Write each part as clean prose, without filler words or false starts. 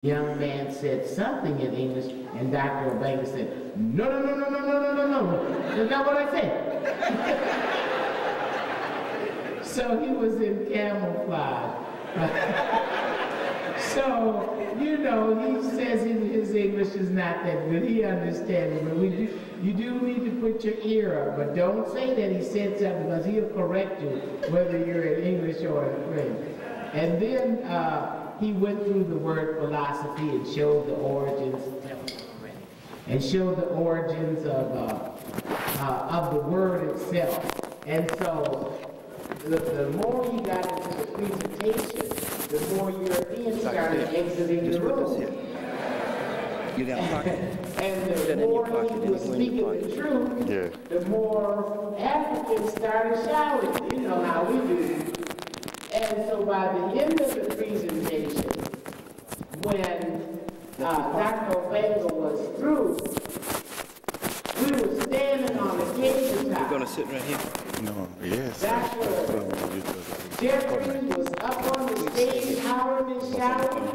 young man said something in English, and Dr. Obenga said, no, no, no, no, no, no, no, no, no. That's not what I said. So he was in camouflage. So, you know, he says his English is not that good. He understands it, but you do need to put your ear up. But don't say that he said something, because he'll correct you, whether you're in English or in French. And then he went through the word philosophy and showed the origins, of the word itself. And so, the more he got into the presentation, the more Europeans started exiting the room. And the more he was speaking the truth, the more Africans started shouting. You know how we do. And so by the end of the presentation, when Dr. Obenga was through, we were standing on the tabletop. You're going to sit right here? No, yes. Dr. Jeffries was up on the stage, howling and shouting.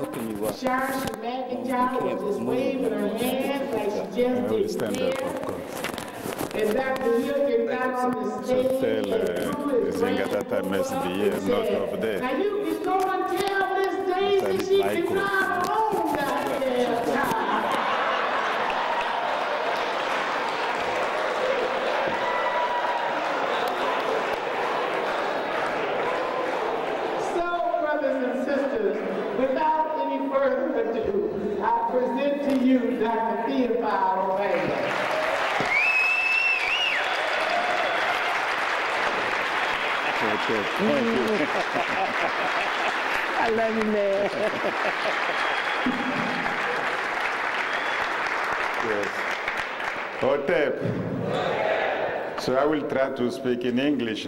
Sharsha McIntyre was just waving her hands like she just didn't care. And Dr. Hilliard got on the stage and threw his hands up and said, now you can go and tell Miss Daisy she can drive her own goddamn car. Without any further ado, I present to you Dr. Theophile Obenga. Thank you. I love you, man. Yes. Hotep. So I will try to speak in English.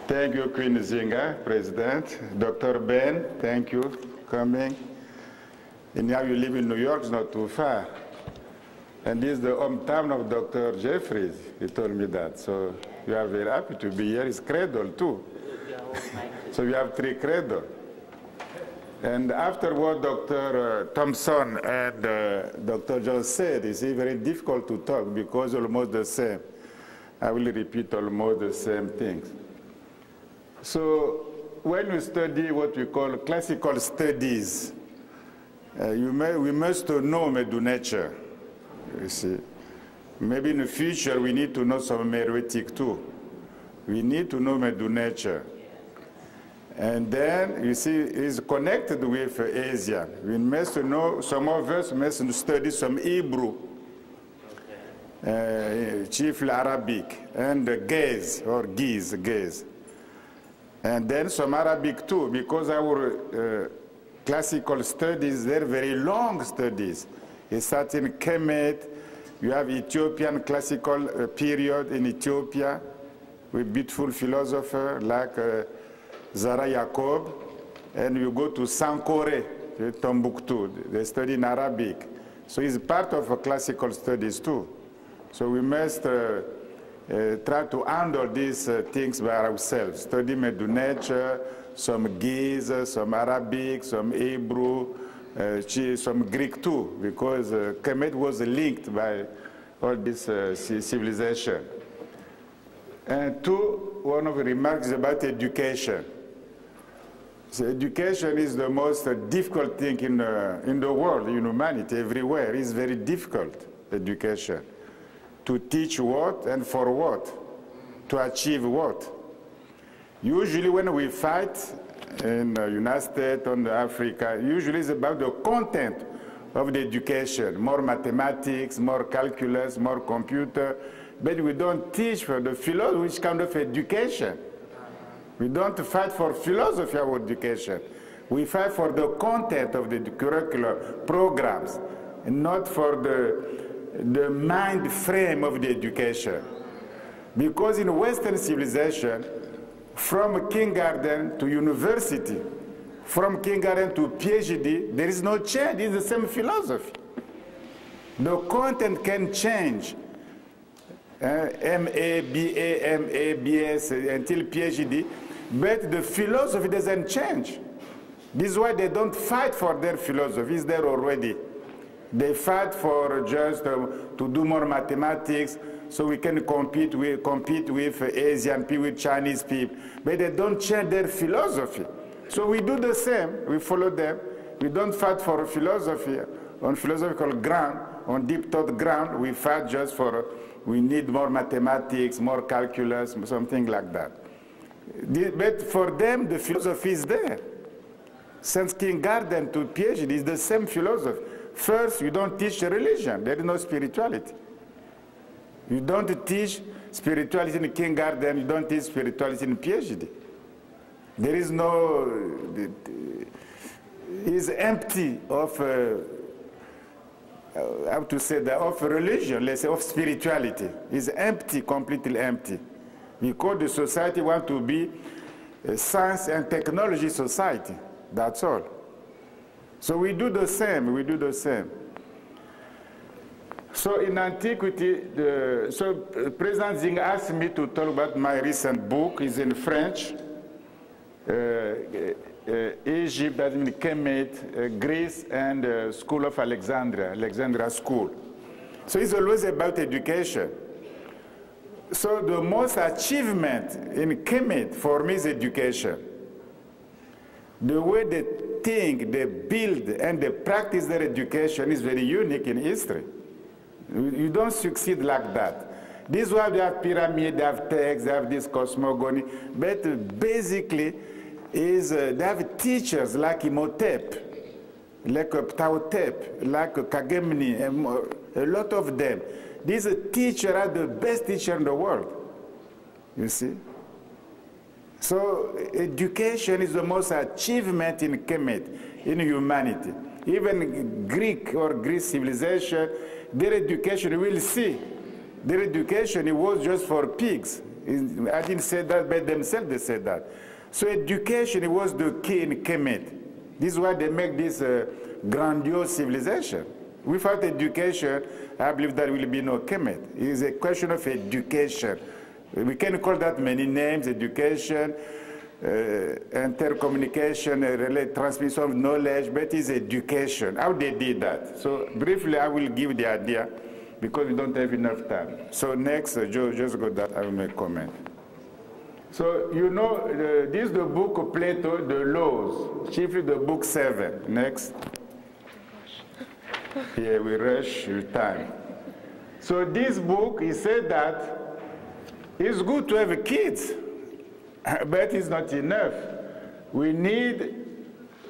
Thank you, Queen Zinga, President. Dr. Ben, thank you for coming. And now you live in New York, it's not too far. And this is the hometown of Dr. Jeffries. He told me that. So you are very happy to be here. It's cradle, too. So you have 3 cradle. And after what Dr. Thompson and Dr. John said, it's very difficult to talk because almost the same. I will repeat almost the same things. So when you study what we call classical studies, we must know nature. You see, maybe in the future we need to know some meroitic too. We need to know nature. And then, you see, it's connected with Asia. We must know, some of us must study some Hebrew, chiefly Arabic, and Ge'ez, or Ge'ez. And then some Arabic too, because our classical studies, they're very long studies. It's starts in KEMET. You have Ethiopian classical period in Ethiopia with beautiful philosophers like Zara Yacob. And you go to Sankore, Tombouctou. They study in Arabic. So it's part of classical studies too. So we must try to handle these things by ourselves. Study nature, some Ge'ez, some Arabic, some Hebrew, some Greek too, because KEMET was linked by all this civilization. And one of the remarks about education. So education is the most difficult thing in the world, in humanity, everywhere. It's very difficult, education. To teach what and for what? To achieve what? Usually when we fight in the United States or Africa, usually it's about the content of the education. More mathematics, more calculus, more computer. But we don't teach for the philosophy, which kind of education. We don't fight for philosophy of education. We fight for the content of the curricular programs, and not for the mind frame of the education. Because in Western civilization, from kindergarten to university, from kindergarten to PhD, there is no change. It's the same philosophy. The content can change. MA, BA, MA, BS, until PhD, but the philosophy doesn't change. This is why they don't fight for their philosophy. It's there already. They fight for just to do more mathematics so we can compete with Asian people, with Chinese people. But they don't change their philosophy. So we do the same. We follow them. We don't fight for philosophy on philosophical ground, on deep thought ground. We fight just for, we need more mathematics, more calculus, something like that. But for them, the philosophy is there. Since kindergarten to PhD, it's the same philosophy. First, you don't teach religion. There is no spirituality. You don't teach spirituality in kindergarten. You don't teach spirituality in PhD. There is no, it's empty of, how to say that, of religion, let's say, of spirituality. It's empty, completely empty. Because the society wants to be a science and technology society. That's all. So we do the same, we do the same. So in antiquity, President Xing asked me to talk about my recent book. It's in French. Egypt, that means KEMET, Greece, and School of Alexandria School. So it's always about education. So the most achievement in KEMET for me is education. The way they think, they build, and they practice their education is very unique in history. You don't succeed like that. This is why they have pyramid, they have texts, they have this cosmogony, but basically is they have teachers like Imhotep, like Ptahotep, like Kagemni, a lot of them. These teachers are the best teachers in the world, you see. So education is the most achievement in KEMET, in humanity. Even Greek or Greek civilization, their education, you will see, their education, it was just for pigs. I didn't say that, but themselves they said that. So education, it was the key in KEMET. This is why they make this grandiose civilization. Without education, I believe there will be no KEMET. It is a question of education. We can call that many names: education, intercommunication, transmission of knowledge, but it's education. How they did that. So briefly, I will give the idea because we don't have enough time. So next, Joe, just go that, I will make comment. So you know, this is the book of Plato, the laws, chiefly the book 7. Next. Here we rush with time. So this book, he said that it's good to have kids, but it's not enough. We need,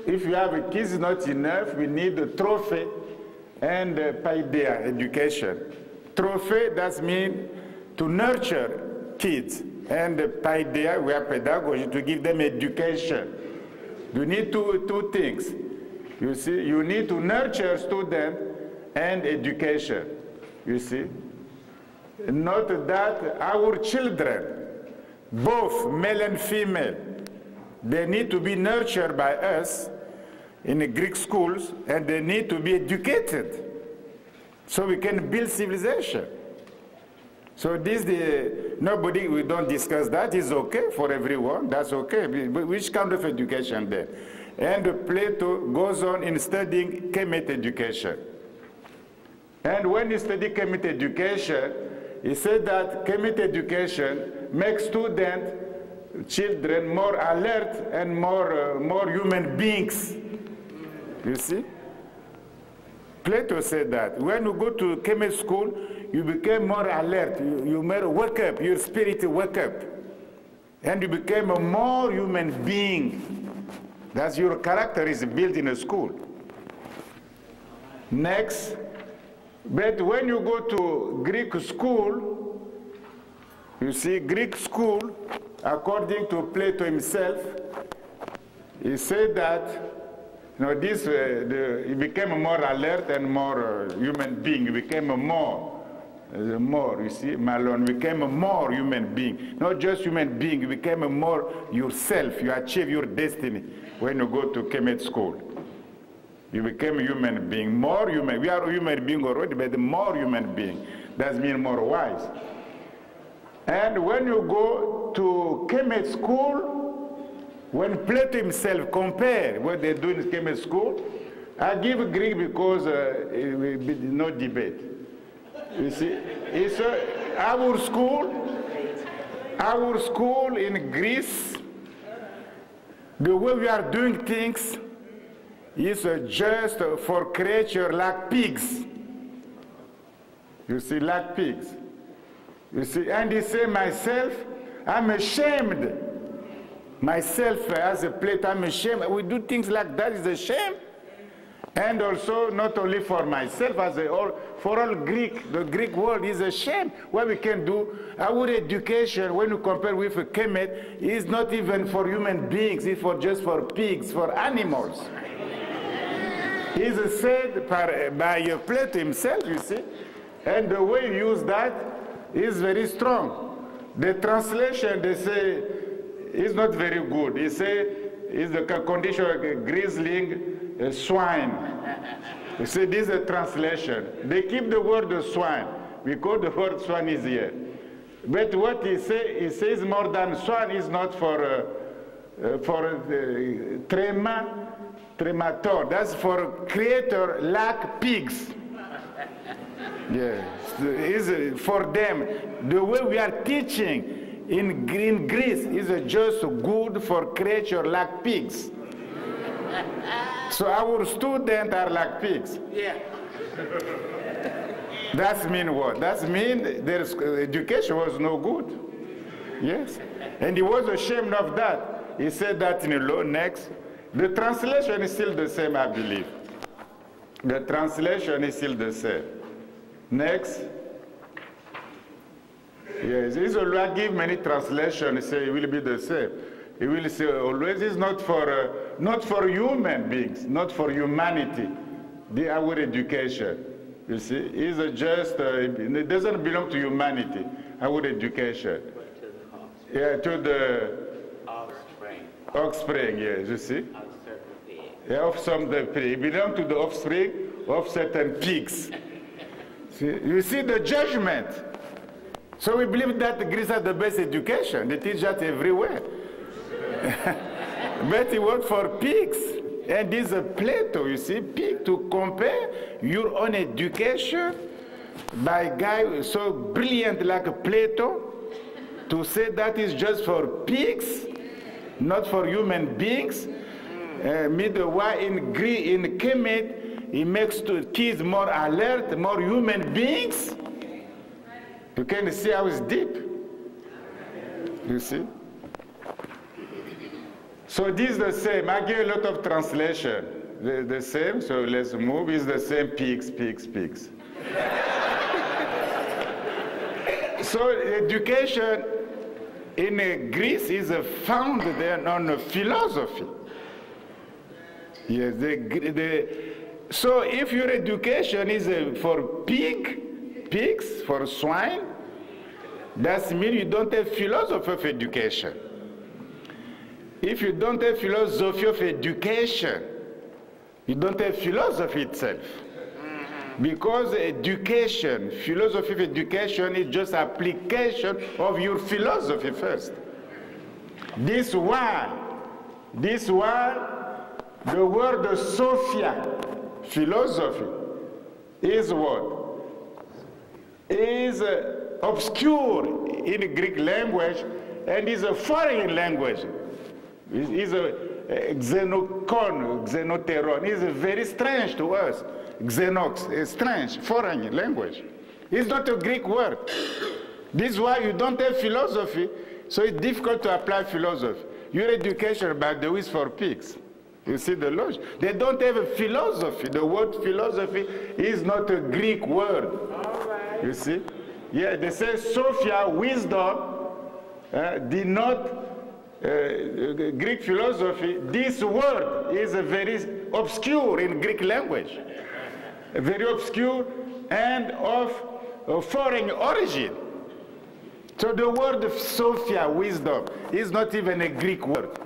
if you have a kids, it's not enough. We need a trophy and paideia, education. Trophy, that means to nurture kids. And paideia, we have pedagogy, to give them education. You need two things. You see, you need to nurture students and education. You see? Note that our children, both male and female, they need to be nurtured by us in the Greek schools, and they need to be educated so we can build civilization. So this, nobody, we don't discuss that. It's okay for everyone. That's okay. But which kind of education then? And Plato goes on in studying KEMET education. And when he studied KEMET education, he said that KEMET education makes students, children, more alert and more human beings. You see? Plato said that. When you go to KEMET school, you become more alert. You may wake up, your spirit wake up. And you become a more human being. That's your character is built in a school. Next. But when you go to Greek school, you see, Greek school, according to Plato himself, he said that, you know, this, he became more alert and more human being. He became a more, you see, Malone became a more human being. Not just human being, you became a more yourself. You achieve your destiny when you go to KEMET school. You became a human being, more human. We are a human being already, but more human being. That means more wise. And when you go to KEMET school, when Plato himself compared what they do in KEMET school, I give Greek because no debate. You see, it's our school in Greece, the way we are doing things is just for creatures like pigs. You see, like pigs. You see, and he said, myself, I'm ashamed. Myself as a Plato, I'm ashamed. We do things like that, is a shame. And also, not only for myself, for all Greek, the Greek world is a shame. What we can do, our education, when you compare with KEMET, is not even for human beings, it's just for pigs, for animals. It's said by Plato himself, you see, and the way you use that is very strong. The translation, they say, is not very good. They say, is the condition of grisling, swine. You see, this is a translation. They keep the word swine because the word swine is here. But what he says more than swine is not for tremator. That's for creator like pigs. Yeah, it's for them. The way we are teaching in Greece is just good for creature like pigs. So our students are like pigs. Yeah. That means what? That means their education was no good. Yes. And he was ashamed of that. He said that in the law next. The translation is still the same, I believe. The translation is still the same. Next. Yes, I give many translations, say it will be the same. It will say always it's not for human beings, not for humanity. Our education, you see, is just it doesn't belong to humanity. Our education, to the offspring, yes, you see, of some the pig. It belongs to the offspring of certain pigs. See, you see the judgment. So we believe that Greece has the best education. They teach that everywhere. But it works for pigs. And this is a Plato, you see, pig, to compare your own education by a guy so brilliant like Plato, to say that is just for pigs, not for human beings. Meanwhile, in KEMET, it makes kids more alert, more human beings. You can see how it's deep. You see? So this is the same. I give a lot of translation. The same, so let's move. It's the same, pigs, pigs, pigs. So education in Greece is founded on philosophy. Yes, so if your education is for pigs, for swine, that means you don't have philosophy of education. If you don't have philosophy of education, you don't have philosophy itself. Because education, philosophy of education is just application of your philosophy first. This one, the word Sophia, philosophy, is what? Is obscure in Greek language and is a foreign language. Is a xenoteron, is very strange to us. Xenox, a strange, foreign language. It's not a Greek word. This is why you don't have philosophy, so it's difficult to apply philosophy. Your education, by the way, is for pigs. You see the logic? They don't have a philosophy. The word philosophy is not a Greek word. All right. You see? Yeah, they say Sophia, wisdom, did not Greek philosophy. This word is very obscure in Greek language. Very obscure and of foreign origin. So the word of Sophia, wisdom, is not even a Greek word.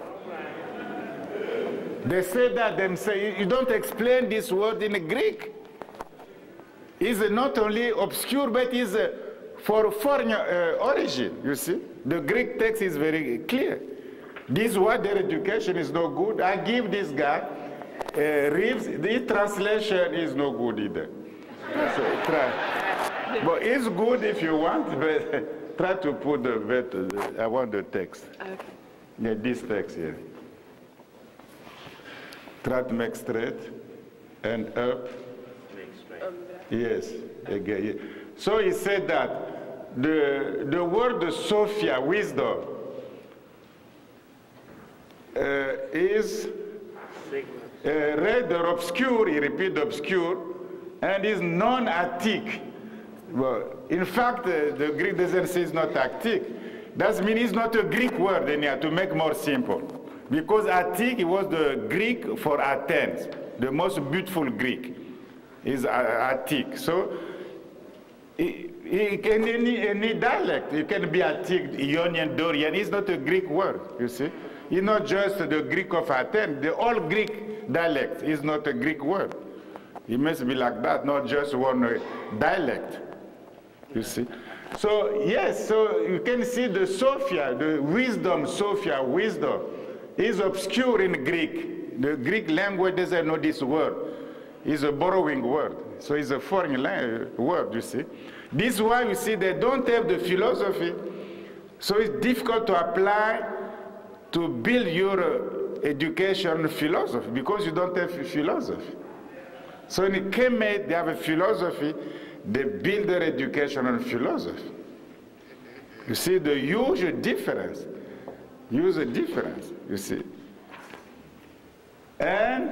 They say that themselves. You don't explain this word in Greek. It's not only obscure, but it's for foreign origin, you see. The Greek text is very clear. This word, their education is no good. I give this guy Reeves, the translation is no good either. So try. But it's good if you want, but try to put I want the text. Okay. Yeah, this text here. Try to make straight and up. Make straight. Yes, again. Yeah. So he said that the word Sophia, wisdom, is rather obscure, he repeats obscure, and is non-Attic. Well, in fact, the Greek doesn't say it's not Attic. That means it's not a Greek word anyhow, to make more simple. Because Attic was the Greek for Athens, the most beautiful Greek is Attic. So it can any dialect. It can be Attic, Ionian, Dorian. It's not a Greek word, you see. It's not just the Greek of Athens. The all Greek dialect is not a Greek word. It must be like that, not just one dialect, you see. So yes, so you can see the Sophia, the wisdom, Sophia, wisdom, is obscure in Greek. The Greek language doesn't know this word. It's a borrowing word. So it's a foreign word, you see. This is why you see they don't have the philosophy. So it's difficult to apply to build your education philosophy because you don't have philosophy. So in KEMET, they have a philosophy. They build their education on philosophy. You see the huge difference. Use a difference, you see. And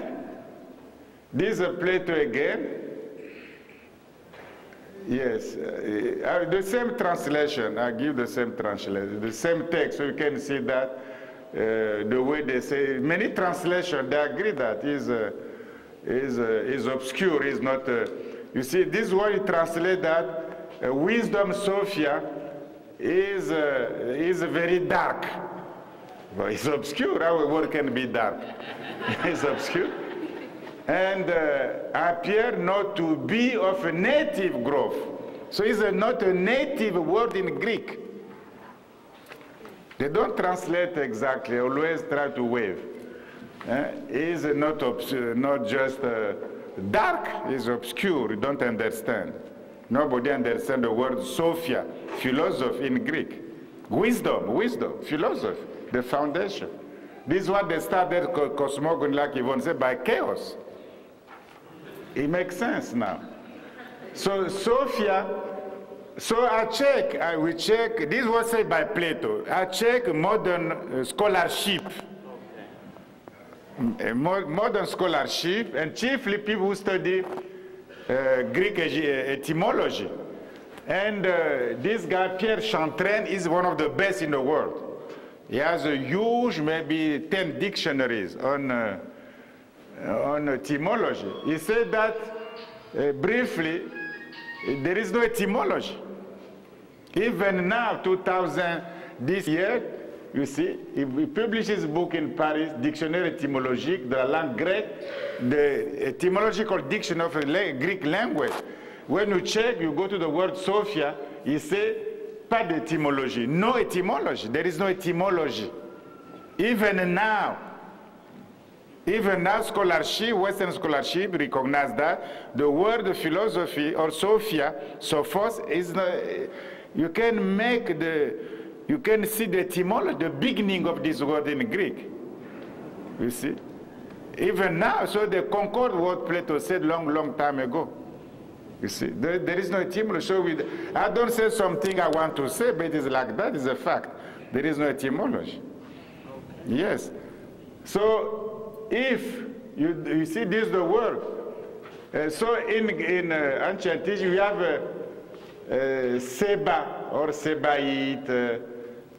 this is Plato again. Yes, the same translation. I give the same translation, the same text, so you can see that the way they say. Many translations they agree that is obscure, is not. You see, this is why you translate that wisdom Sophia is very dark. Well, it's obscure. How a word can be dark? It's obscure. And appear not to be of a native growth. So it's not a native word in Greek. They don't translate exactly, always try to wave. It's not just dark, it's obscure, you don't understand. Nobody understands the word Sophia, philosophy in Greek. Wisdom, philosophy, the foundation. This is what they started cosmogony, like Yvonne said, by chaos. It makes sense now. So Sophia, so I check, we check, this was said by Plato. I check modern scholarship. Modern scholarship, and chiefly people who study Greek etymology. And this guy, Pierre Chantraine, is one of the best in the world. He has a huge, maybe 10 dictionaries on etymology. He said that, briefly, there is no etymology. Even now, 2000, this year, you see, he publishes a book in Paris, Dictionnaire étymologique de la langue grecque, the etymological dictionary of the Greek language. When you check, you go to the word Sophia, he says, pas d'etymologie, no etymology. There is no etymology. Even now, scholarship, Western scholarship recognize that the word philosophy or Sophia, Sophos, is not, you can see the etymology, the beginning of this word in Greek. You see? Even now, so they concord what Plato said long time ago. You see? There is no etymology. So I don't say something I want to say, but it is like that, it's a fact. There is no etymology. Okay. Yes. So if you see this is the word. So in ancient Egypt, you have Seba or Sebaite,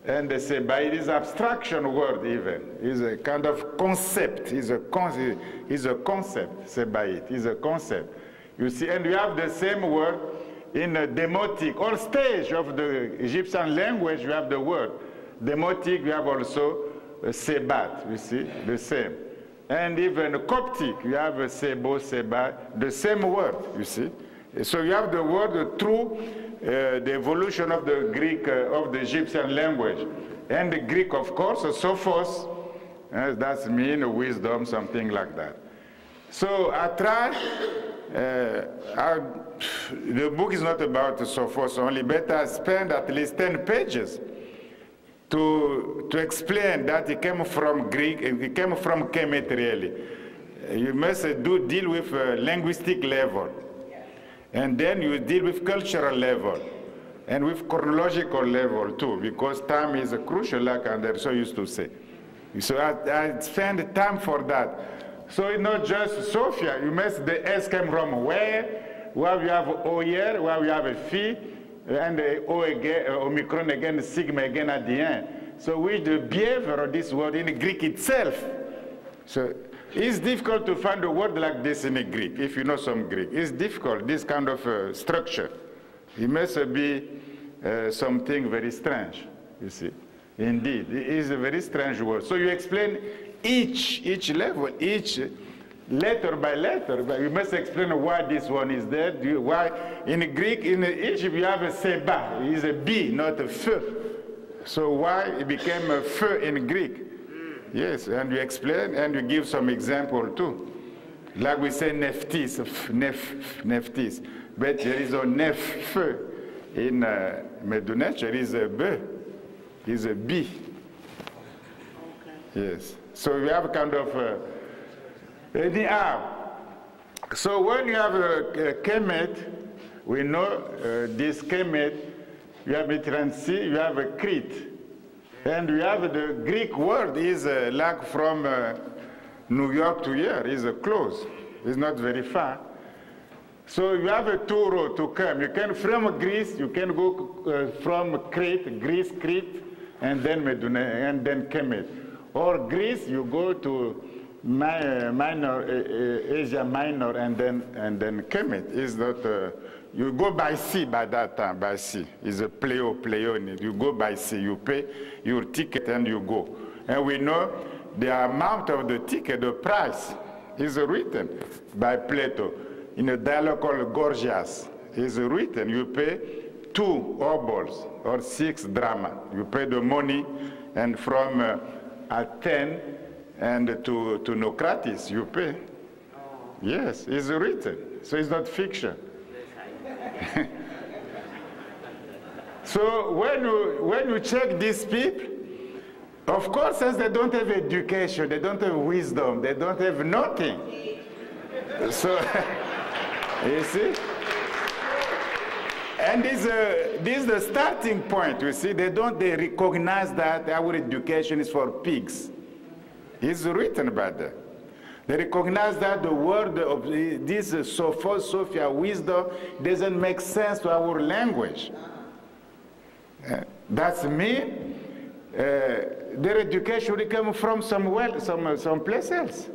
and the Sebaite is abstraction word even. It's a kind of concept. It's a concept, Sebaite. It's a concept. You see, and you have the same word in demotic, or stage of the Egyptian language, you have the word. Demotic, you have also Sebat, you see, the same. And even Coptic, you have Sebo, Seba, the same word, you see. So you have the word through the evolution of the Greek, of the Egyptian language. And the Greek, of course, sophos, that means wisdom, something like that. So I try, the book is not about sophos only, but I spend at least 10 pages to explain that it came from Greek, it came from KEMET really. You must deal with linguistic level. And then you deal with cultural level. And with chronological level too, because time is crucial, like I'm so used to say. So I spend time for that. So it's not just Sophia, you must, the S came from where you have O here, where we have a phi, and the O again, Omicron again, sigma again at the end. So with the behavior of this word in the Greek itself. So it's difficult to find a word like this in the Greek, if you know some Greek. It's difficult, this kind of structure. It must be something very strange, you see. Indeed, it is a very strange word. So you explain each level, each letter by letter, but you must explain why this one is there, why in Greek, in Egypt, you have a seba, it is a B, not a f. So why it became a f in Greek? Yes, and you explain and you give some example too. Like we say neftis, neftis, but there is a nef in Medunech, there is a b, is a b. Okay. Yes. So we have kind of anyhow. So when you have a KEMET, we know this KEMET, you have a Transi, you have a Crete. And we have the Greek word is like from New York to here, is close. It's not very far. So you have a 2 road to come. You can, from Greece, you can go from Crete, Greece, Crete, and then Medunech, and then KEMET. Or Greece, you go to Minor, Asia Minor, and then KEMET. Is not you go by sea by that time, by sea. It's a pleo. You go by sea, you pay your ticket and you go. And we know the amount of the ticket, the price, is written by Plato. In a dialogue called Gorgias, is written, you pay 2 obols or 6 drama. You pay the money, and from Athens and to Naucratis, you pay. Yes, it's written, so it's not fiction. So when you check these people, of course, since they don't have education, they don't have wisdom, they don't have nothing. So, you see? And this is the starting point, you see. They recognize that our education is for pigs. It's written by them. They recognize that the word of this Sophos, Sophia, wisdom, doesn't make sense to our language. That's me. Their education will come from some place else.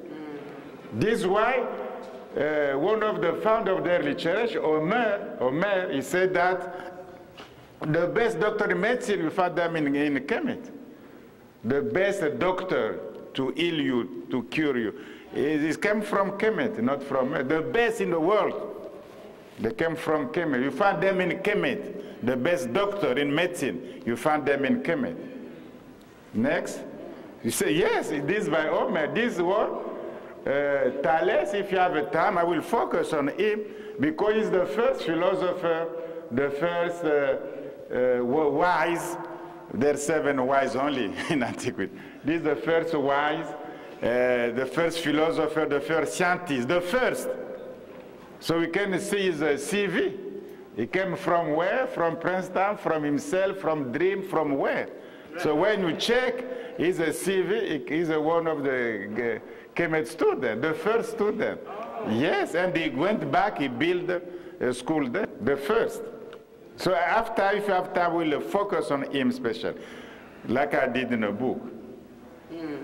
This is why one of the founders of the early church, Omer, he said that the best doctor in medicine, you find them in KEMET. The best doctor to heal you, to cure you. It came from KEMET, not from the best in the world. They came from KEMET. You find them in KEMET. The best doctor in medicine, you find them in KEMET. Next. You say, yes, this is by Omer. This one, Thales, if you have a time, I will focus on him because he's the first philosopher, the first wise. There are 7 wise only in antiquity. This is the first wise. The first philosopher, the first scientist, the first. So we can see his CV. He came from where? From Princeton, from himself, from dream, from where? So when you check his CV, he's one of the KEMET students, the first student. Yes, and he went back, he built a school there, the first. So after, if you have time, we'll focus on him special, like I did in a book.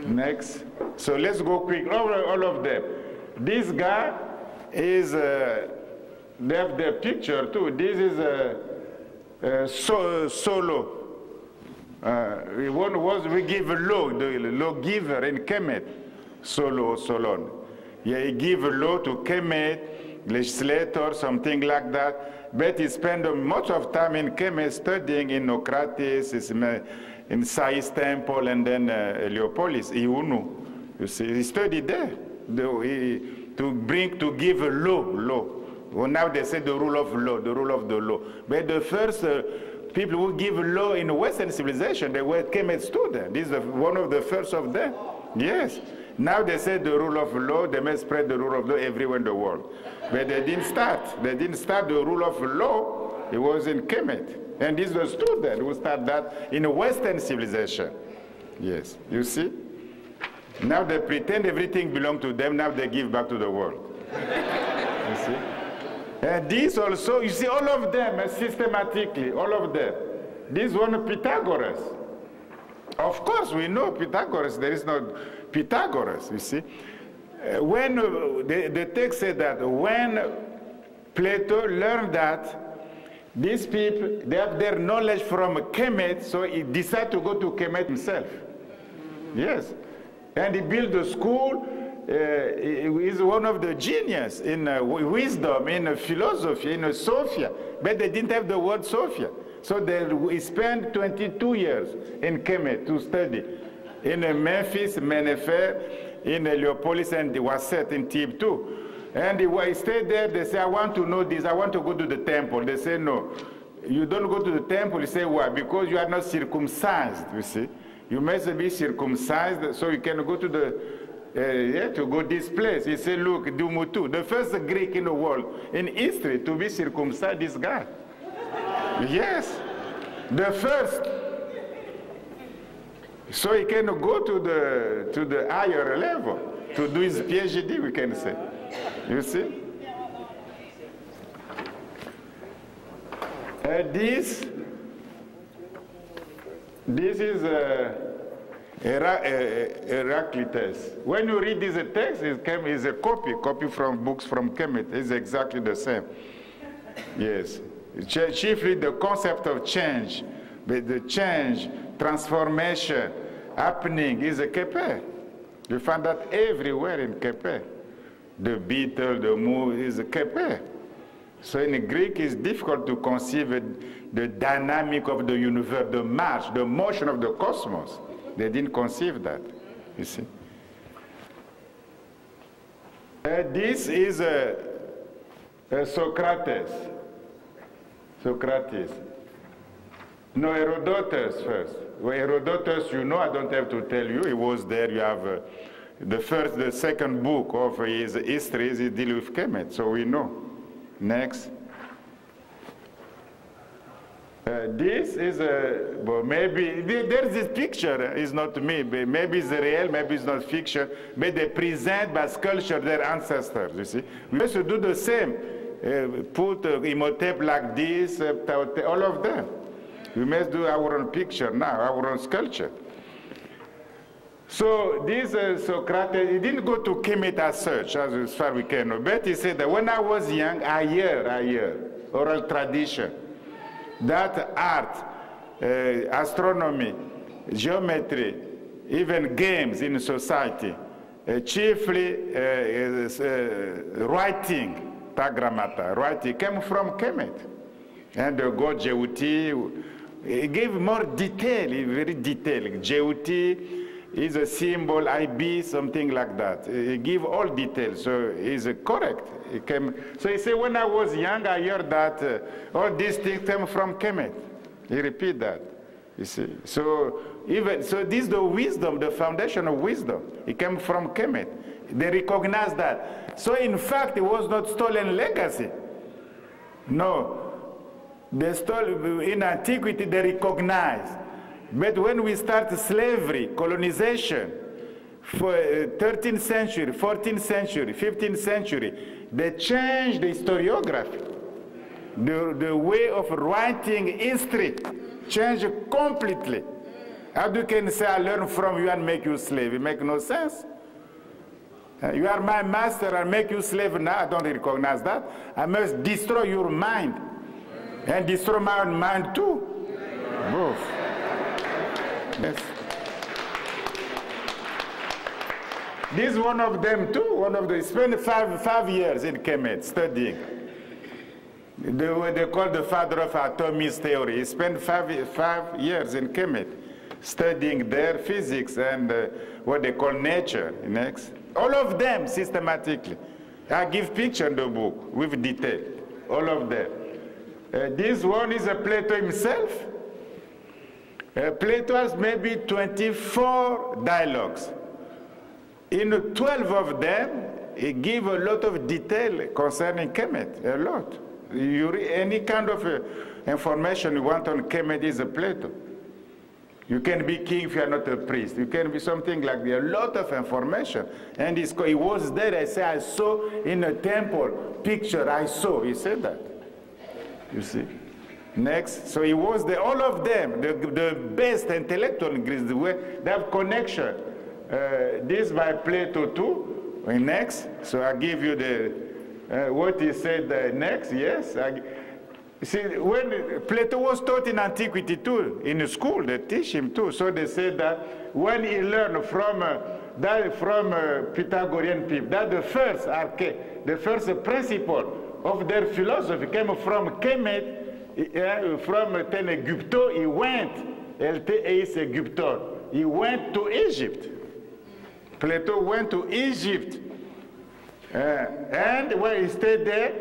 Next. So let's go quick. All of them. This guy is, they have their picture too. This is Solo. We give a law, the law giver in KEMET. Solon. Yeah, he give a law to KEMET, legislator, something like that. But he spent much of time in KEMET studying in Naucratis, in Sais Temple and then Heliopolis, Iunu. You see, he studied there to give a law. Well, now they say the rule of law, the rule of the law. But the first people who give law in Western civilization, they were KEMET students. This is one of the first of them. Yes. Now they say the rule of law, they may spread the rule of law everywhere in the world. But they didn't start. They didn't start the rule of law. It was in KEMET. And these were students who started that in a Western civilization. Yes. You see? Now they pretend everything belongs to them. Now they give back to the world. You see? And these also, you see, all of them systematically, all of them. This one, Pythagoras. Of course, we know Pythagoras. There is no Pythagoras, you see. When the text said that when Plato learned that these people, they have their knowledge from KEMET, so he decided to go to KEMET himself. Yes. And he built a school. He is one of the genius in wisdom, in philosophy, in Sophia. But they didn't have the word Sophia. So he spent 22 years in KEMET to study. In Memphis, Mennefer, in Heliopolis, and Waset in Thebes too. And he stayed there. They say, I want to know this. I want to go to the temple. They say, no. You don't go to the temple. You say, why? Because you are not circumcised, you see. You must be circumcised so you can go to the to go this place. He said, look, Dumutu, the first Greek in the world, in history, to be circumcised, this guy. Yes, the first. So he can go to the higher level, to do his PhD, we can say. You see? This is Heraclitus. When you read this text, it's a copy from books from KEMET. It's exactly the same. Yes. Chiefly the concept of change, but the change, transformation, happening is a KEPE. You find that everywhere in KEPE. The beetle, the move is a KEPE. So in Greek, it's difficult to conceive the dynamic of the universe, the march, the motion of the cosmos. They didn't conceive that, you see. This is Socrates. Socrates. No, Herodotus first. Well, Herodotus, you know, I don't have to tell you. He was there. You have the second book of his history is dealing with KEMET, so we know. Next. This is well, maybe there's this picture. It's not me. Maybe it's real. Maybe it's not fiction. But they present by sculpture their ancestors. You see, we used to do the same. Put Imhotep like this. All of them. We must do our own picture now, our own sculpture. So this Socrates, he didn't go to KEMET as such, as far as we can know. But he said that when I was young, I hear oral tradition, that art, astronomy, geometry, even games in society, chiefly writing, tagrammata, writing, came from KEMET. And the god Jeuti, he gave more detail, very detailed. Jeuti is a symbol, IB, something like that. He gave all details, so he's correct. So he said, when I was young, I heard that all these things came from KEMET. He repeat that, you see. So this is the wisdom, the foundation of wisdom. It came from KEMET. They recognize that. So in fact, it was not stolen legacy. No. They stole, in antiquity, they recognized. But when we start slavery, colonization, for 13th century, 14th century, 15th century, they changed the historiography. The way of writing history changed completely. How you can say, I learn from you and make you slave? It makes no sense. You are my master, I make you slave now. I don't recognize that. I must destroy your mind. And destroy my own mind too. Both. Yes. This is one of them too. One of the spent five years in KEMET studying. They call the father of atomic theory. He spent five years in KEMET studying their physics and what they call nature. Next. All of them systematically. I give picture in the book with detail. All of them. This one is Plato himself. Plato has maybe 24 dialogues. In 12 of them, he gives a lot of detail concerning KEMET, a lot. You read any kind of information you want on KEMET is a Plato. You can be king if you are not a priest. You can be something like that. A lot of information. And he was there. I say, I saw in a temple picture. I saw. He said that. You see. Next. So he was there. All of them, the best intellectual in Greece, they have connection. This by Plato too. Next. So I give you the what he said next. Yes. See, when Plato was taught in antiquity too, in school, they teach him too. So they say that when he learned from Pythagorean people, that the first principle of their philosophy came from KEMET, from Gupto. He went to Egypt. Plato went to Egypt, and when he stayed there.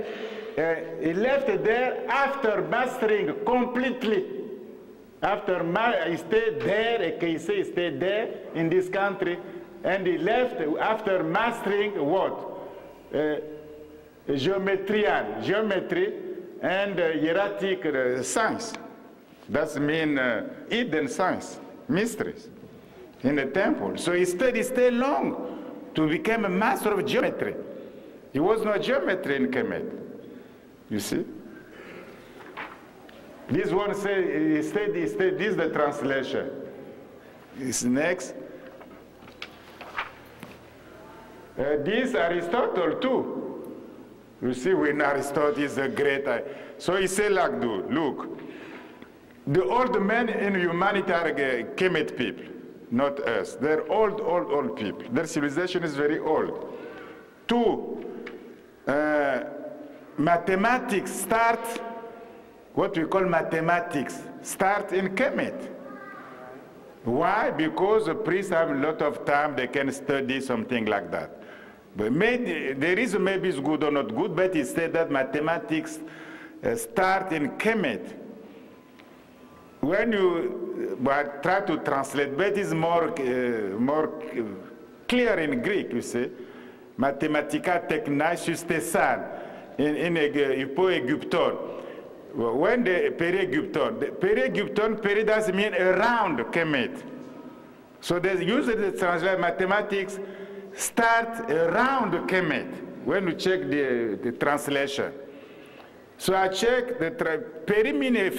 He left there after mastering completely. He stayed there, he stayed there in this country, and he left after mastering what? Geometry and hieratic science. That means hidden science, mysteries in the temple. So he stayed long to become a master of geometry. He was no geometry in KEMET. You see? This one says, this is the translation. This next. This Aristotle too. You see, when Aristotle is a great so he said like, look, the old men in humanity are KEMET people, not us. They're old people. Their civilization is very old. Two, mathematics start, what we call mathematics, start in KEMET. Why? Because the priests have a lot of time, they can study something like that. But there is maybe it's good or not good, but it said that mathematics start in KEMET. When you try to translate, but it's more clear in Greek, you see. Mathematica technai sustesan. In Egypton, when the peri-Egypton, peri doesn't mean around KEMET. So they usually translate mathematics start around KEMET when you check the translation. So I check the peri means in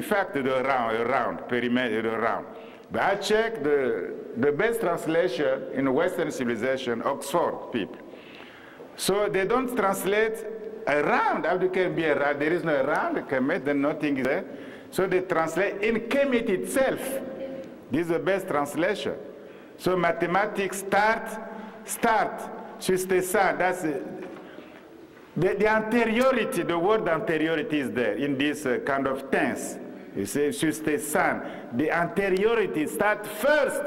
fact the around, perimeter around. But I check the best translation in Western civilization, Oxford people. So they don't translate around. How can be around? There is no around KEMET, then nothing is there. So they translate in KEMET itself. This is the best translation. So mathematics start, sustesan, that's the anteriority, the word anteriority is there in this kind of tense. You say sustesan, the anteriority start first.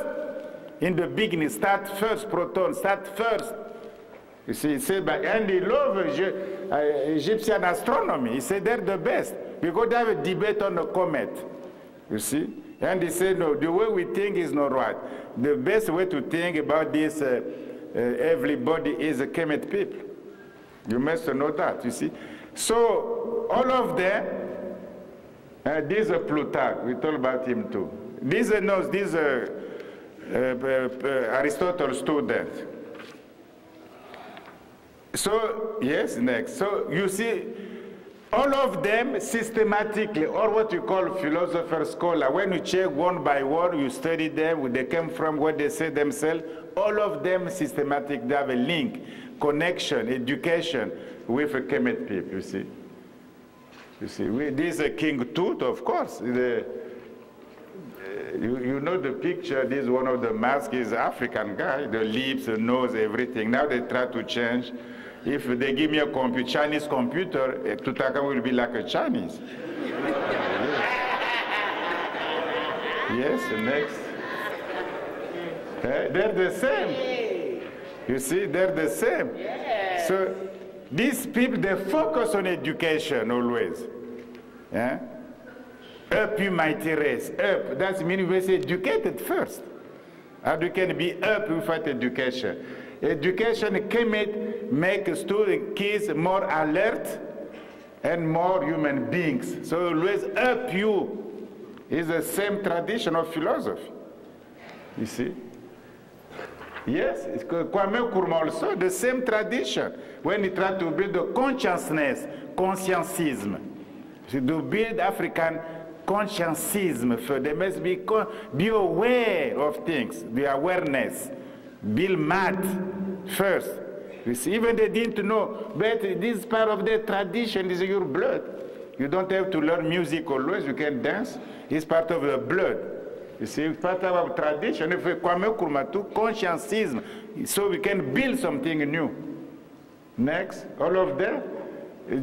In the beginning, start first, proton, start first. You see, he said, and he loved Egyptian astronomy. He said they're the best. Because they have a debate on the comet. You see? And he said, no, the way we think is not right. The best way to think about this everybody is a KEMET people. You must know that, you see? So, all of them, this is Plutarch. We talked about him too. This is Aristotle's student. So, yes, next. So, you see, all of them systematically, or what you call philosopher scholar, when you check one by one, you study them, where they came from, what they say themselves, all of them systematic, they have a link, connection, education with a KEMET people, you see. You see, this is King Tut, of course. You know the picture, this is one of the masks, is African guy, the lips, the nose, everything. Now they try to change. If they give me a Chinese computer, Tutankhamun will be like a Chinese. Yes, next. They're the same. You see, they're the same. So these people, they focus on education always. Up you mighty race, up. That means we say educated first. How you can be up without education? Education KEMET makes students, kids more alert and more human beings. So always up you is the same tradition of philosophy. You see? Yes, it's Kwame Nkrumah also, the same tradition. When he tried to build the consciousness, conscientism, to build African conscientism, so they must be aware of things, the awareness, build math first. You see, even they didn't know, but this is part of their tradition, this is your blood. You don't have to learn music always, you can dance, it's part of the blood. You see, it's part of our tradition. If we Kwame Nkrumah to conscientism, so we can build something new. Next, all of them.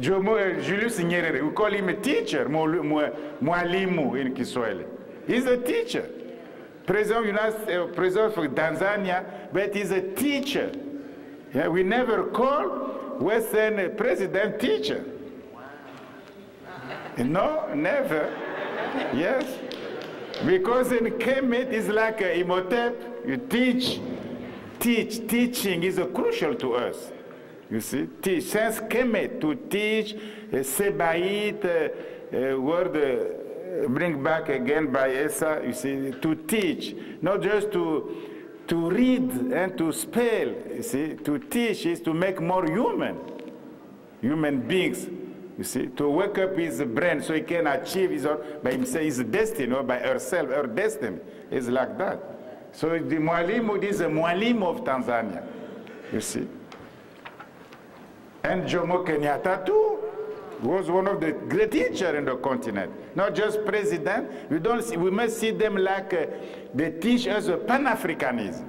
Julius Nyerere, we call him a teacher, mwalimu in Kiswahili. He's a teacher. President for Tanzania, but he's a teacher. Yeah, we never call Western president teacher. No, never. Yes. Because in KEMET it's like a Imhotep, you teach. Teaching is crucial to us. You see, teach. Since KEMET, to teach, Sebaït, word bring back again by ASA, you see, to teach, not just to read and to spell, you see, to teach is to make more human beings. You see, to wake up his brain so he can achieve his own, by himself, his destiny, or by herself, her destiny is like that. So the mwalimu is a mwalimu of Tanzania, you see. And Jomo Kenyatta too was one of the great teachers in the continent. Not just president, we must see them like they teach us Pan-Africanism.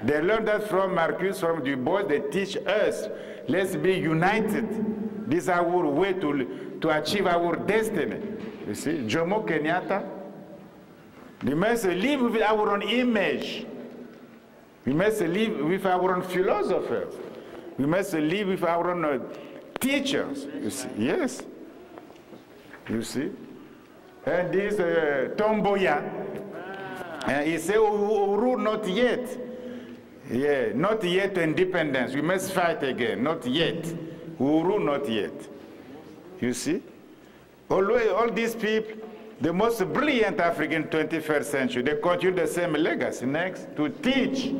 They learned that from Marcus, from Du Bois, they teach us, let's be united. This is our way to achieve our destiny. You see, Jomo Kenyatta, we must live with our own image. We must live with our own philosophers. We must live with our own teachers. You see, yes. You see, and this Tomboya, he said, "Uru not yet, yeah, not yet independence. We must fight again. Not yet." Uru not yet. You see? All these people, the most brilliant African 21st century, they continue the same legacy. Next, to teach,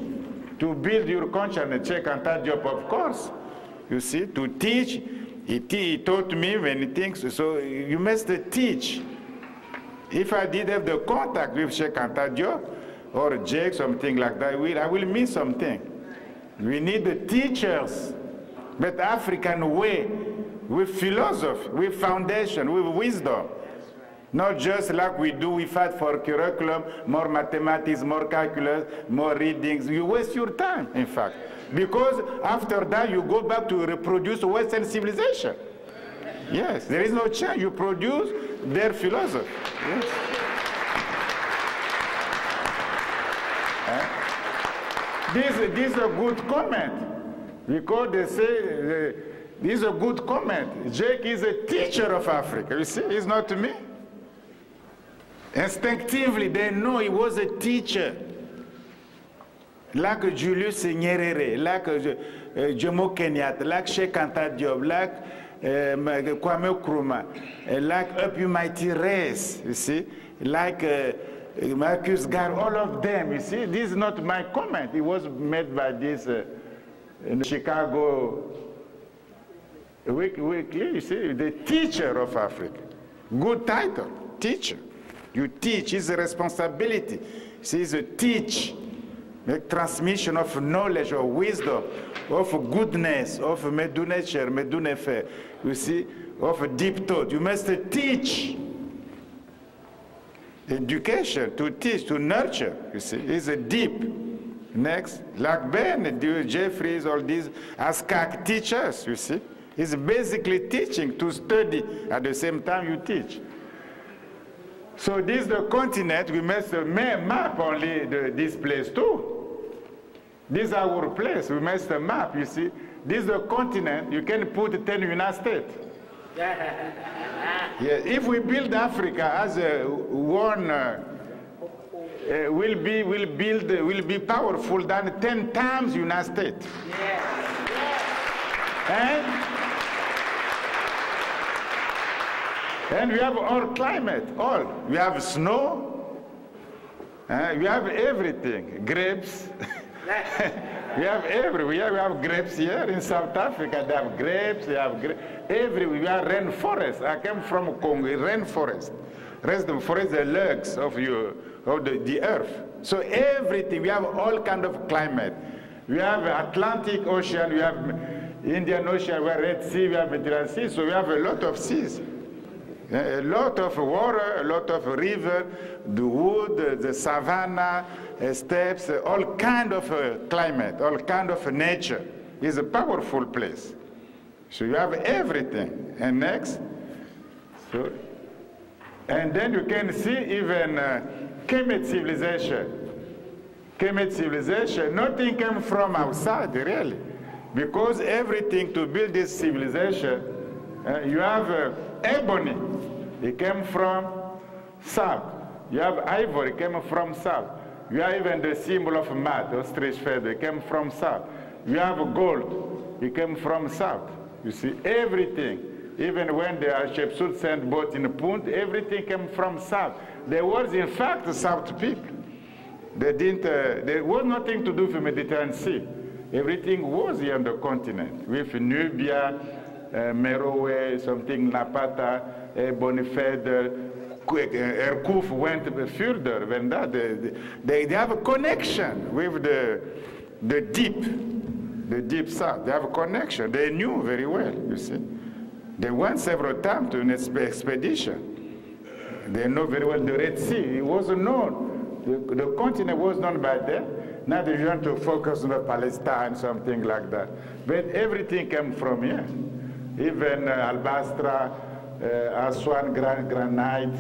to build your consciousness, check and that job, of course. You see, to teach, he taught me many things, so you must teach. If I did have the contact with Sheikh Anta or Jake, something like that, I will miss something. We need the teachers. But African way, with philosophy, with foundation, with wisdom. Not just like we do, we fight for curriculum, more mathematics, more calculus, more readings. You waste your time, in fact. Because after that, you go back to reproduce Western civilization. Yes, there is no chance. You produce their philosophy. Yes. This is a good comment. Because they say, this is a good comment. Jake is a teacher of Africa. You see, it's not me. Instinctively, they know he was a teacher. Like Julius Nyerere, like Jomo Kenyatta, like Sheikh Anta Diop, like Kwame Nkrumah, like Up You Mighty Race, you see, like Marcus Garvey, all of them, you see. This is not my comment. It was made by this in Chicago Weekly, you see, the teacher of Africa. Good title, teacher. You teach, it's a responsibility. See, it's a teach, the transmission of knowledge, of wisdom, of goodness, of medunature, medunefe, you see, of deep thought. You must teach. Education, to teach, to nurture, you see, is a deep. Next, like Ben, Jeffries, all these, as teachers, you see. It's basically teaching, to study, at the same time you teach. So this is the continent, we must map only this place too. This is our place. We made a map, you see. This is the continent. You can put 10 United States. Yeah, if we build Africa as a one, will be powerful than 10 times United States. And we have all climate, all. We have snow, we have everything, grapes. We have we have grapes here in South Africa. They have grapes, we have we have rainforest. I came from Congo, rainforest. Rainforest, the legs of the earth. So everything, we have all kind of climate. We have Atlantic Ocean, we have Indian Ocean, we have Red Sea, we have Mediterranean Sea. So we have a lot of seas. A lot of water, a lot of river, the wood, the savanna, steppes, all kind of climate, all kind of nature. It's a powerful place. So you have everything. And next, and then you can see even KEMET civilization. KEMET civilization, nothing came from outside, really. Because everything to build this civilization, you have ebony, it came from south. You have ivory, it came from south. You have even the symbol of mud, ostrich feather, it came from south. You have gold, it came from south. You see, everything, even when the Hatshepsut sent boat in Punt, everything came from south. There was, in fact, south people. They didn't, there was nothing to do with the Mediterranean Sea. Everything was here on the continent, with Nubia, Meroe, something Napata, Bonifeder, Erkuf went further than that. They have a connection with the deep south. They have a connection. They knew very well, you see. They went several times to an expedition. They know very well the Red Sea. It was known. The continent was known by them. Now they want to focus on Palestine, something like that. But everything came from here. Even Albastra, Aswan granite,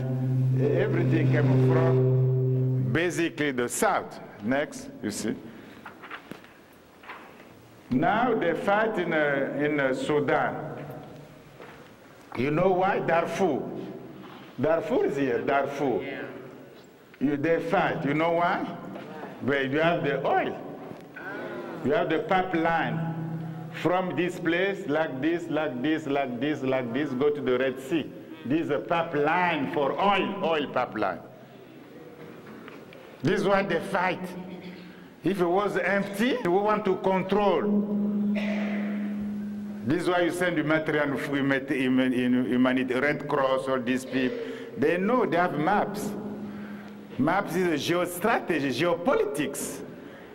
everything came from basically the south. Next, you see. Now they fight in Sudan. You know why? Darfur. Darfur is here, Darfur. They fight. You know why? Where you have the oil. You have the pipeline. From this place, like this, like this, like this, like this, go to the Red Sea. This is a pipeline for oil pipeline. This is why they fight. If it was empty, we want to control. This is why you send humanitarian, humanity, Red Cross, all these people. They know, they have maps. Maps is a geostrategy, geopolitics.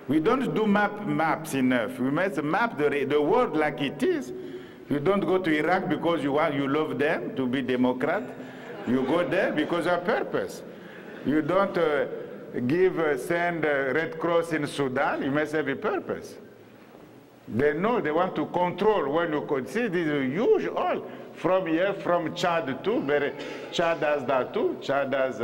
We don't do maps enough. We must map the world like it is. You don't go to Iraq because you love them to be Democrat. You go there because of purpose. You don't send Red Cross in Sudan. You must have a purpose. They know they want to control. When you could see this is a huge oil from here, from Chad too. Chad has that too. Chad has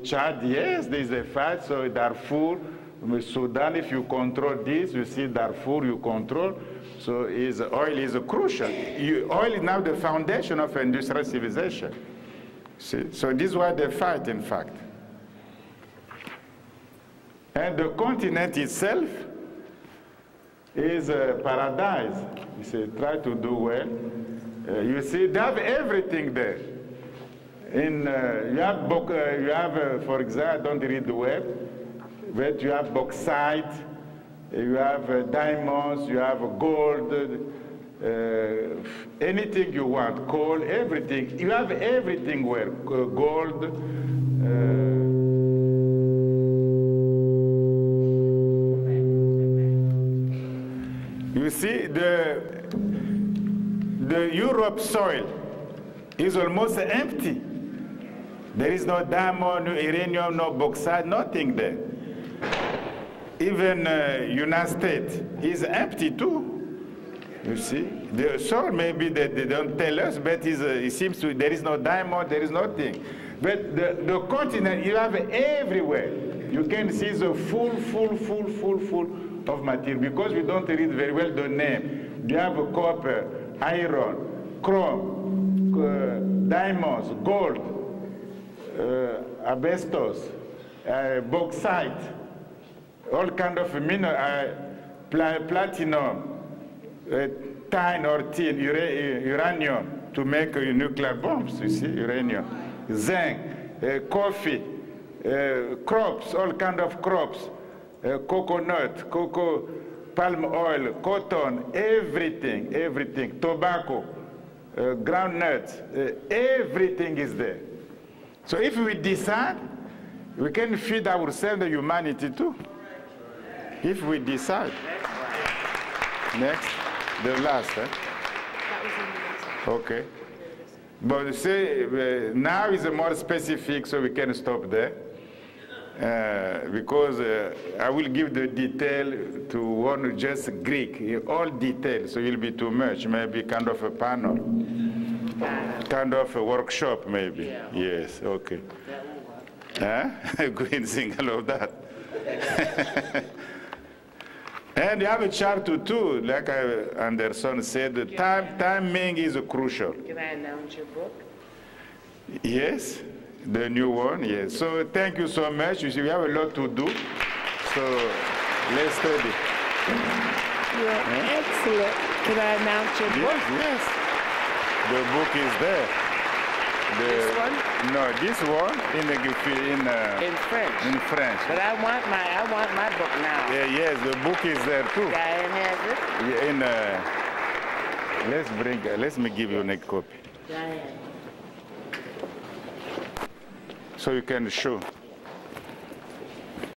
Chad. Yes, there is a fight. So Darfur. With Sudan, if you control this, you see Darfur, you control. So oil is crucial. Oil is now the foundation of industrial civilization. See? So this is why they fight, in fact. And the continent itself is a paradise. You see, try to do well. You see, they have everything there. You have, for example, I don't read the web. But you have bauxite, you have diamonds, you have gold, anything you want, coal, everything. You have everything where gold. You see, the Europe soil is almost empty. There is no diamond, no uranium, no bauxite, nothing there. Even United States is empty too. You see, the soil maybe they don't tell us, but it seems to there is no diamond, there is nothing. But the continent you have everywhere. You can see the full of material because we don't read very well the name. We have copper, iron, chrome, diamonds, gold, asbestos, bauxite, all kind of mineral, platinum, tin or tin, uranium to make nuclear bombs, you see, uranium, zinc, coffee, crops, all kind of crops, coconut, cocoa, palm oil, cotton, everything, everything, tobacco, groundnuts, everything is there. So if we decide, we can feed ourselves, the humanity too. If we decide. Next, the last. Okay. But say now is more specific, so we can stop there. Because I will give the detail to one just Greek, all details, so it will be too much. Maybe kind of a panel, kind of a workshop, maybe. Yeah. Yes. Okay. Green single of that. And you have a chart too, like Anderson said, timing is crucial. Can I announce your book? Yes, the new one, yes. So thank you so much. You see, we have a lot to do, so let's study. You're excellent. Can I announce your book? Yes, yes. The book is there. This one? No, this one in French. In French. But I want my book now. Yeah, yes, the book is there too. Diane has it. Let me give you a copy. Diane. So you can show.